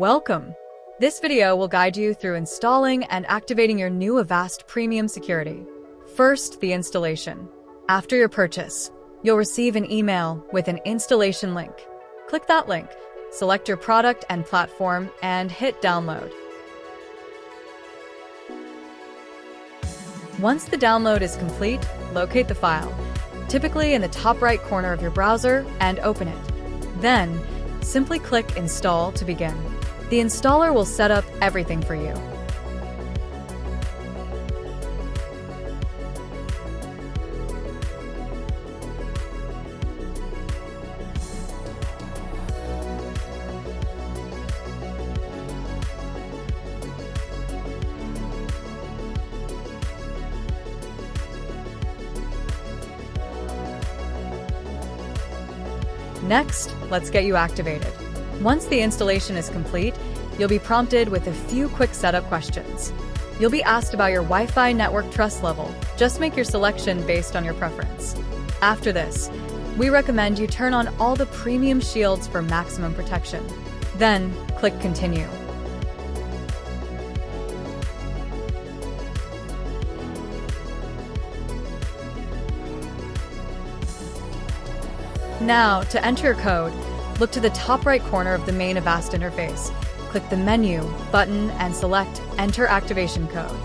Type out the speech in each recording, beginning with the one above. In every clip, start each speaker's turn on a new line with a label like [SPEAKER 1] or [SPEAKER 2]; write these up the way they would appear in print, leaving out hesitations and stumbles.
[SPEAKER 1] Welcome! This video will guide you through installing and activating your new Avast Premium Security. First, the installation. After your purchase, you'll receive an email with an installation link. Click that link, select your product and platform, and hit download. Once the download is complete, locate the file, typically in the top right corner of your browser, and open it. Then, simply click Install to begin. The installer will set up everything for you. Next, let's get you activated. Once the installation is complete, you'll be prompted with a few quick setup questions. You'll be asked about your Wi-Fi network trust level. Just make your selection based on your preference. After this, we recommend you turn on all the premium shields for maximum protection. Then, click Continue. Now, to enter your code, look to the top right corner of the main Avast interface. Click the Menu button and select Enter Activation Code.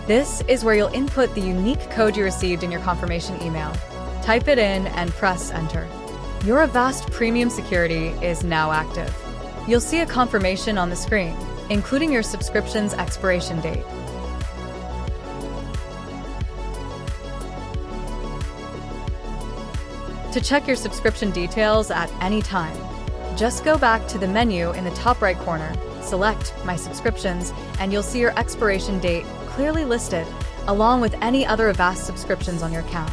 [SPEAKER 1] This is where you'll input the unique code you received in your confirmation email. Type it in and press Enter. Your Avast Premium Security is now active. You'll see a confirmation on the screen, including your subscription's expiration date. To check your subscription details at any time, just go back to the menu in the top right corner, select My Subscriptions, and you'll see your expiration date clearly listed, along with any other Avast subscriptions on your account.